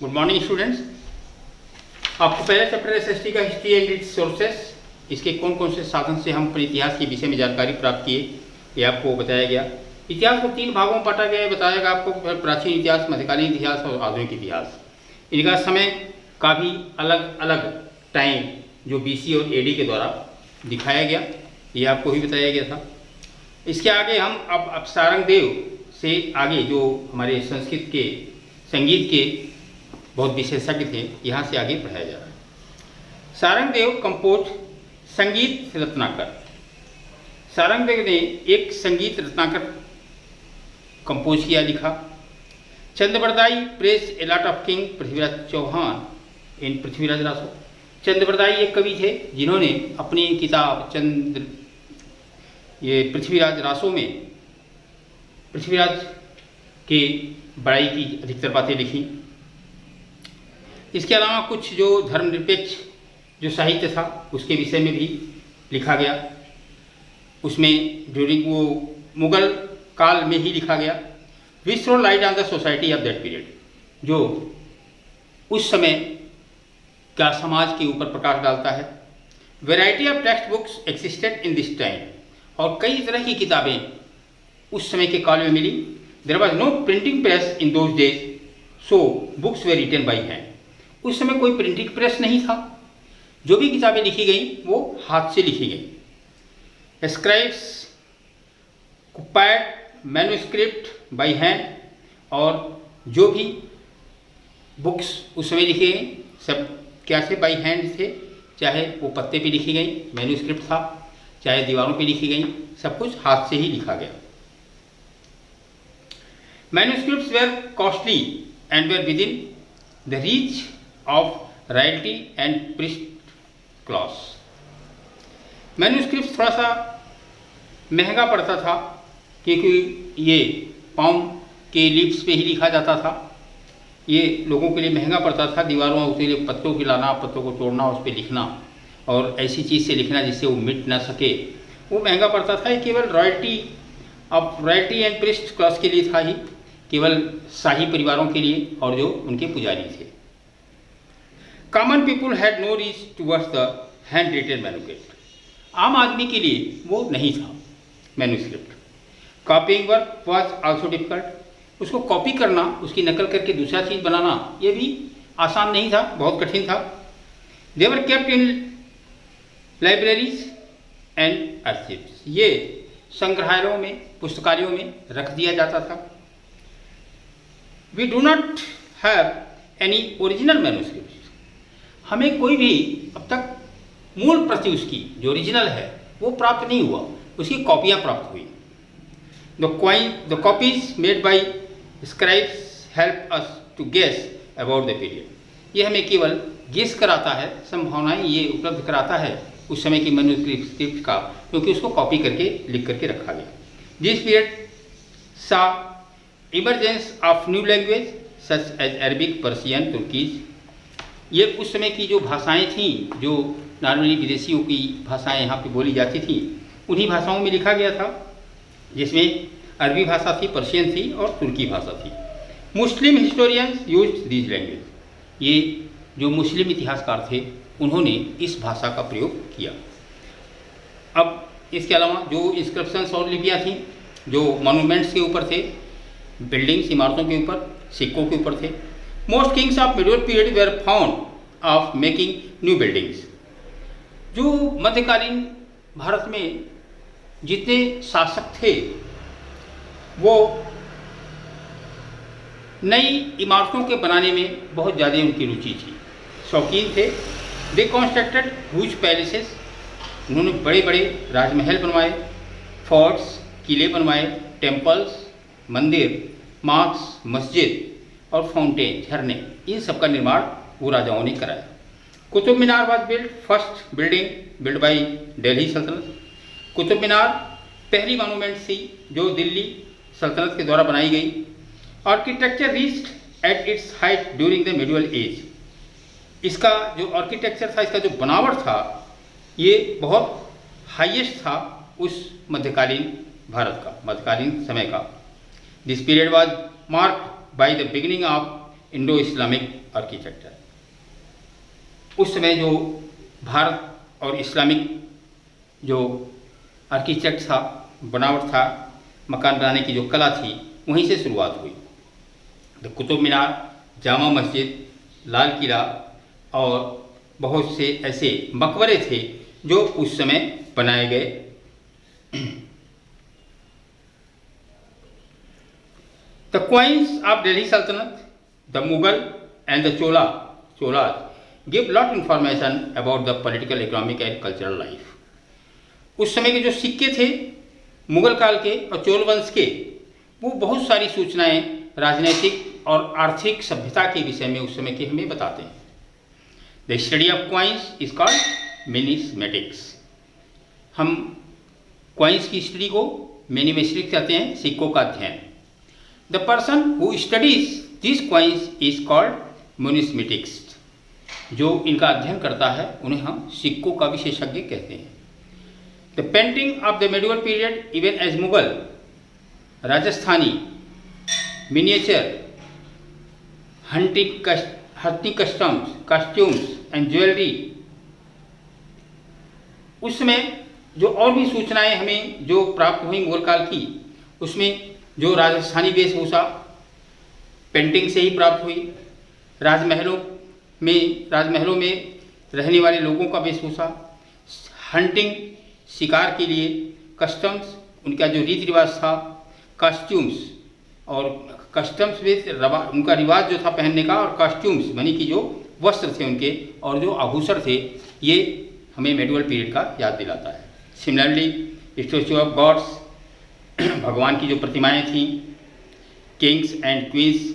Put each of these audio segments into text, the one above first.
Good morning students. आपको पहला chapter SST का हिस्ट्री एंड इट्स सोर्सेस, इसके कौन कौन से साधन से हम अपने इतिहास के विषय में जानकारी प्राप्त किए, ये आपको बताया गया। इतिहास को 3 भागों में बांटा गया है। बताया गया आपको प्राचीन इतिहास, मध्यकालीन इतिहास और आधुनिक इतिहास। इनका समय का भी अलग अलग टाइम जो बीसी और एडी के द्वारा दिखाया गया, ये आपको ही बताया गया था। इसके आगे हम अब सारंगदेव से आगे जो हमारे संस्कृत के संगीत के बहुत विशेषज्ञ थे, यहाँ से आगे पढ़ाया जा रहा है। सारंगदेव कंपोज संगीत रत्नाकर। सारंगदेव ने एक संगीत रत्नाकर कंपोज किया, लिखा। Chandbardai praise a lot of king Prithviraj Chauhan in Prithviraj Raso. Chandbardai एक कवि थे जिन्होंने अपनी किताब पृथ्वीराज रासो में पृथ्वीराज के बड़ाई की अधिकतर बातें लिखी। इसके अलावा कुछ जो धर्मनिरपेक्ष जो साहित्य था उसके विषय में भी लिखा गया। उसमें ड्यूरिंग वो मुगल काल में ही लिखा गया। We throw light on the society of that period, जो उस समय का समाज के ऊपर प्रकाश डालता है। Variety of text books existed in this time, और कई तरह की किताबें उस समय के काल में मिली। There was no printing press in those days, so books were written by hand. उस समय कोई प्रिंटिंग प्रेस नहीं था, जो भी किताबें लिखी गई वो हाथ से लिखी गई। स्क्राइब्स कुपायड मैन्युस्क्रिप्ट बाई हैंड, और जो भी बुक्स उस समय लिखी गई सब क्या से बाई हैंड थे, चाहे वो पत्ते पे लिखी गई मैन्युस्क्रिप्ट था, चाहे दीवारों पे लिखी गई, सब कुछ हाथ से ही लिखा गया। Manuscripts were costly and were within the reach of royalty and priest class. Manuscript थोड़ा सा महंगा पड़ता था, क्योंकि ये पाम के लीव्स पे ही लिखा जाता था। ये लोगों के लिए महंगा पड़ता था। दीवारों में उसके लिए पत्तों की लाना, पत्तों को तोड़ना, उस पर लिखना, और ऐसी चीज़ से लिखना जिससे वो मिट ना सके, वो महंगा पड़ता था। ये केवल रॉयल्टी एंड प्रिस्ट क्लॉस के लिए था ही, केवल शाही परिवारों के लिए और जो उनके पुजारी थे। Common people had know reach towards the hand retain manuscript. आम आदमी के लिए वो नहीं था manuscript. कॉपिंग work was also difficult. उसको कॉपी करना, उसकी नकल करके दूसरा चीज़ बनाना, ये भी आसान नहीं था, बहुत कठिन था। They were kept in libraries and archives. ये संग्रहालयों में, पुस्तकालयों में रख दिया जाता था। We do not have any original manuscript. हमें कोई भी अब तक मूल प्रति उसकी जो ओरिजिनल है वो प्राप्त नहीं हुआ, उसकी कॉपियाँ प्राप्त हुई। The copies made by scribes help us to guess about the period. ये हमें केवल गेस कराता है, संभावनाएं ये उपलब्ध कराता है उस समय की मैन्युस्क्रिप्ट का, क्योंकि उसको कॉपी करके लिख करके रखा गया। This period saw emergence of new language such as Arabic, Persian, Turkish. ये उस समय की जो भाषाएं थीं, जो नॉर्मली विदेशियों की भाषाएं यहाँ पे बोली जाती थीं, उन्हीं भाषाओं में लिखा गया था, जिसमें अरबी भाषा थी, पर्शियन थी और तुर्की भाषा थी। मुस्लिम हिस्टोरियंस यूज्ड दीज लैंग्वेज। ये जो मुस्लिम इतिहासकार थे उन्होंने इस भाषा का प्रयोग किया। अब इसके अलावा जो इंस्क्रिप्शंस और लिपियाँ थीं, जो मॉन्यूमेंट्स के ऊपर थे, बिल्डिंग्स, इमारतों के ऊपर, सिक्कों के ऊपर थे। Most Kings of medieval period were found of making new buildings. जो मध्यकालीन भारत में जितने शासक थे वो नई इमारतों के बनाने में बहुत ज़्यादा उनकी रुचि थी, शौकीन थे। दे कंस्ट्रक्टेड ह्यूज पैलेसेस। उन्होंने बड़े बड़े राजमहल बनवाए, फोर्ट्स, किले बनवाए, टेम्पल्स, मंदिर, मॉस्क, मस्जिद और फाउंटेन, झरने, इन सब का निर्माण वो राजाओं ने कराया। Qutub Minar was build, first building build by Delhi Sultanat. Qutub मीनार पहली मॉन्यूमेंट थी जो दिल्ली सल्तनत के द्वारा बनाई गई। Architecture reached at its height during the medieval age. इसका जो आर्किटेक्चर था, इसका जो बनावट था, ये बहुत हाईएस्ट था उस मध्यकालीन भारत का, मध्यकालीन समय का। This period was marked by the beginning of Indo Islamic architecture. उस समय जो भारत और इस्लामिक जो आर्किटेक्ट था, बनावट था, मकान बनाने की जो कला थी, वहीं से शुरुआत हुई। तो कुतुब मीनार, जामा मस्जिद, लाल किला और बहुत से ऐसे मकबरे थे जो उस समय बनाए गए। द क्वींस ऑफ दिल्ली सल्तनत, the Mughal and the Cholas give lot information about the political, economic and cultural life. उस समय के जो सिक्के थे मुगल काल के और चोल वंश के, वो बहुत सारी सूचनाएं राजनीतिक और आर्थिक सभ्यता के विषय में उस समय के हमें बताते हैं। The study of coins is called numismatics. हम क्वाइंस की स्टडी को मिनिस्मेटिक्स कहते हैं, सिक्कों का अध्ययन। The person who studies this coins is called numismatics. जो इनका अध्ययन करता है उन्हें हम सिक्कों का विशेषज्ञ कहते हैं। The painting of the medieval period even as Mughal, Rajasthani, miniature, hunting costumes and jewellery. उस समय जो और भी सूचनाएं हमें जो प्राप्त हुई मुगल काल की, उसमें जो राजस्थानी वेशभूषा पेंटिंग से ही प्राप्त हुई। राजमहलों में रहने वाले लोगों का वेशभूषा, हंटिंग, शिकार के लिए कस्टम्स, उनका जो रीति रिवाज था, कॉस्ट्यूम्स, और कस्टम्स में उनका रिवाज जो था पहनने का, और कॉस्ट्यूम्स यानी कि जो वस्त्र थे उनके और जो आभूषण थे, ये हमें मेडिवल पीरियड का याद दिलाता है। सिमिलरली स्टैचू ऑफ गॉड्स, भगवान की जो प्रतिमाएं थीं, kings and queens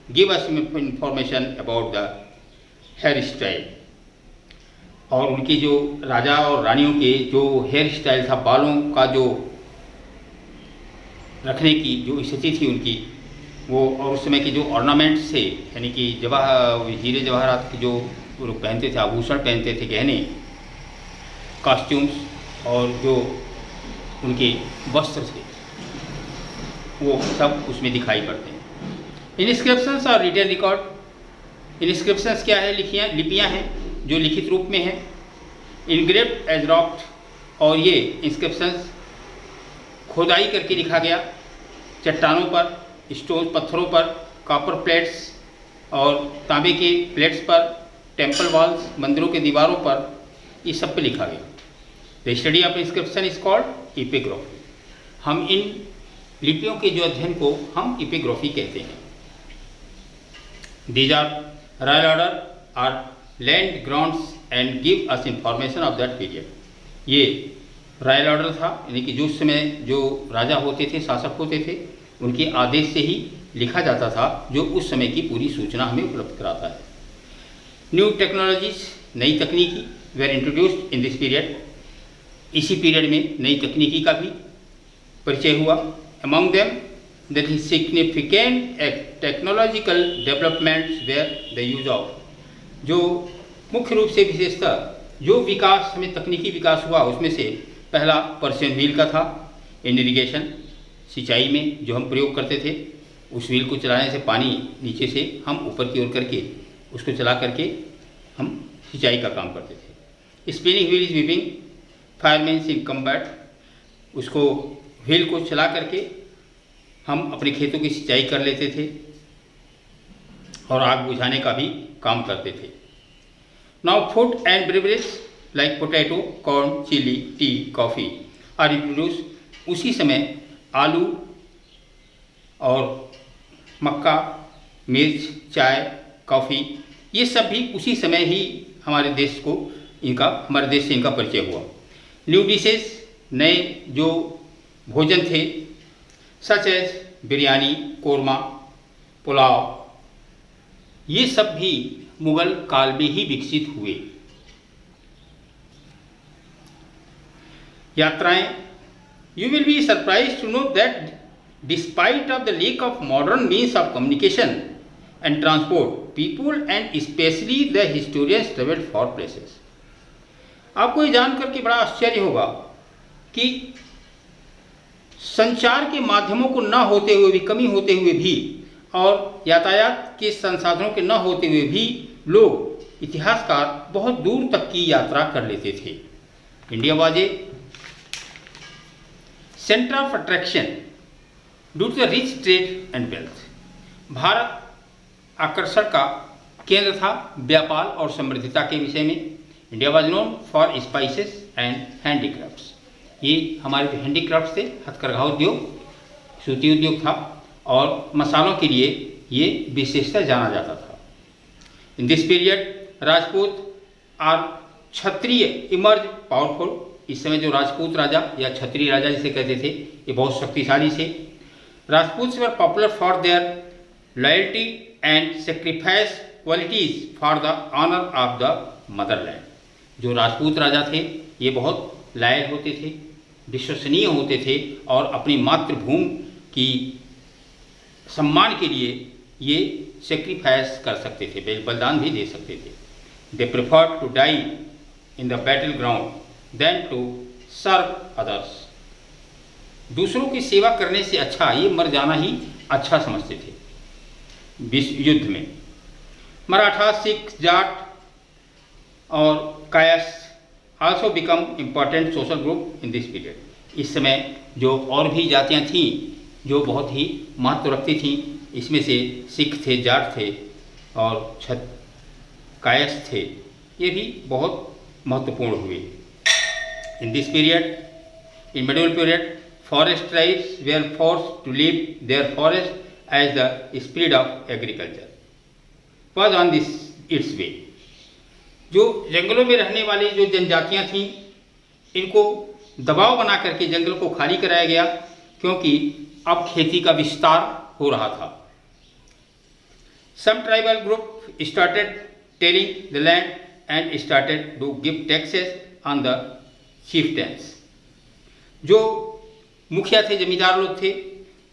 give us information about the hair style. और उनकी जो राजा और रानियों के जो हेयर स्टाइल था, बालों का जो रखने की जो स्थिति थी उनकी, वो, और उस समय के जो ऑर्नामेंट्स थे, यानी कि हीरे जवाहरात के जो लोग पहनते थे, आभूषण पहनते थे, गहने, कॉस्ट्यूम्स और जो उनके वस्त्र थे, वो सब उसमें दिखाई पड़ते हैं। इंस्क्रिप्शंस और रिटन रिकॉर्ड। इंस्क्रिप्शंस क्या है? लिपियाँ हैं जो लिखित रूप में है, इनग्रेव्ड एज रॉक, और ये इंस्क्रिप्शंस खोदाई करके लिखा गया चट्टानों पर, स्टोन, पत्थरों पर, कॉपर प्लेट्स और तांबे के प्लेट्स पर, टेम्पल वॉल्स, मंदिरों के दीवारों पर, ये सब पे लिखा गया। The study of inscription is called epigraphy. हम इन लिपियों के जो अध्ययन को हम इपिग्राफी कहते हैं। These are royal order or land grounds and give us information of that period. ये रॉयल ऑर्डर था, यानी कि जो समय जो राजा होते थे, शासक होते थे, उनके आदेश से ही लिखा जाता था, जो उस समय की पूरी सूचना हमें उपलब्ध कराता है। न्यू टेक्नोलॉजीज, नई तकनीकी were introduced in this period. इसी पीरियड में नई तकनीकी का भी परिचय हुआ। Among them that is significant technological developments were the use of, जो मुख्य रूप से विशेषतः जो विकास हमें तकनीकी विकास हुआ, उसमें से पहला पर्शियन व्हील का था। इन इरिगेशन, सिंचाई में जो हम प्रयोग करते थे, उस व्हील को चलाने से पानी नीचे से हम ऊपर की ओर करके उसको चला करके हम सिंचाई का काम करते थे। Spinning wheel is weaving, fireman in combat, उसको व्हील को चला करके हम अपने खेतों की सिंचाई कर लेते थे और आग बुझाने का भी काम करते थे। Now food and beverage like potato, corn, chili, tea, coffee are introduce. उसी समय आलू और मक्का, मिर्च, चाय, कॉफ़ी, ये सब भी उसी समय ही हमारे देश से इनका परिचय हुआ। न्यू डिशेस, नए जो भोजन थे, सच एज बिरयानी, कोरमा, पुलाव, ये सब भी मुगल काल में ही विकसित हुए। यात्राएं, you will be surprise to know that despite of the lack of modern means of communication and transport, people and especially the historians traveled far places। आपको ये जान करके बड़ा आश्चर्य होगा कि संचार के माध्यमों को न होते हुए भी, कमी होते हुए भी, और यातायात के संसाधनों के न होते हुए भी लोग इतिहासकार बहुत दूर तक की यात्रा कर लेते थे। India was a centre of attraction due to the rich trade and wealth. Bharat आकर्षण का केंद्र था व्यापार और समृद्धता के विषय में। India was known for spices and handicrafts. ये हमारे हैंडीक्राफ्ट थे, हथकरघा उद्योग, सूती उद्योग था और मसालों के लिए ये विशेषता जाना जाता था। इन दिस पीरियड राजपूत और क्षत्रिय इमर्ज पावरफुल। इस समय जो राजपूत राजा या क्षत्रिय राजा जिसे कहते थे, ये बहुत शक्तिशाली थे। Rajput were popular for their loyalty and sacrifice qualities for the honour of the motherland. जो राजपूत राजा थे ये बहुत लायल होते थे, विश्वसनीय होते थे और अपनी मातृभूमि की सम्मान के लिए ये सेक्रीफाइस कर सकते थे, बलिदान भी दे सकते थे। They preferred to die in the battle ground than to serve others. दूसरों की सेवा करने से अच्छा ये मर जाना ही अच्छा समझते थे। विश्व युद्ध में मराठा, सिख, जाट और Kayasth also become important social group in this period. इस समय जो और भी जातियाँ थीं जो बहुत ही महत्व रखती थीं, इसमें से सिख थे, जाट थे और कायस थे, ये भी बहुत महत्वपूर्ण हुए। इन this period, in medieval period, forest tribes were forced to leave their forest as the spirit of agriculture was on this its way। जो जंगलों में रहने वाली जो जनजातियां थीं, इनको दबाव बना करके जंगल को खाली कराया गया क्योंकि अब खेती का विस्तार हो रहा था। Some tribal group started tilling the land and started to give taxes on the chieftains। जो मुखिया थे, जमींदार लोग थे,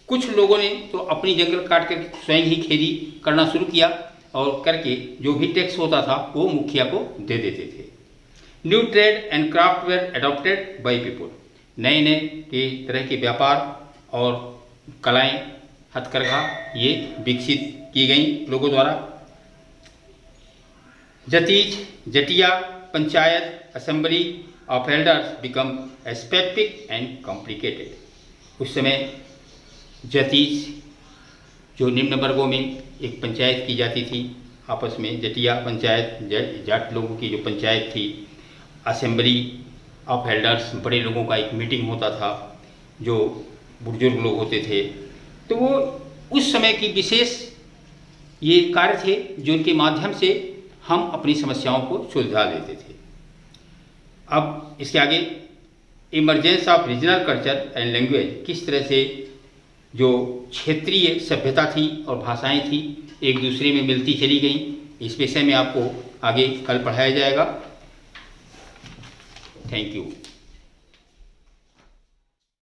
कुछ लोगों ने तो अपनी जंगल काट कर स्वयं ही खेती करना शुरू किया और करके जो भी टैक्स होता था वो मुखिया को दे देते थे। New trade and craft were adopted by people. नए नए के तरह के व्यापार और कलाएं, हथकरघा ये विकसित की गई लोगों द्वारा। जतीज, जटिया, panchayat, assembly of elders become specific and complicated. उस समय जतीज जो निम्न वर्गों में एक पंचायत की जाती थी आपस में, जटिया पंचायत जाट लोगों की जो पंचायत थी, असेंबली ऑफ एल्डर्स बड़े लोगों का एक मीटिंग होता था जो बुजुर्ग लोग होते थे। तो वो उस समय की विशेष ये कार्य थे जिनके माध्यम से हम अपनी समस्याओं को सुलझा लेते थे। अब इसके आगे emergence of regional culture and language, किस तरह से जो क्षेत्रीय सभ्यता थी और भाषाएं थी एक दूसरे में मिलती चली गई, इस विषय में आपको आगे कल पढ़ाया जाएगा। Thank you.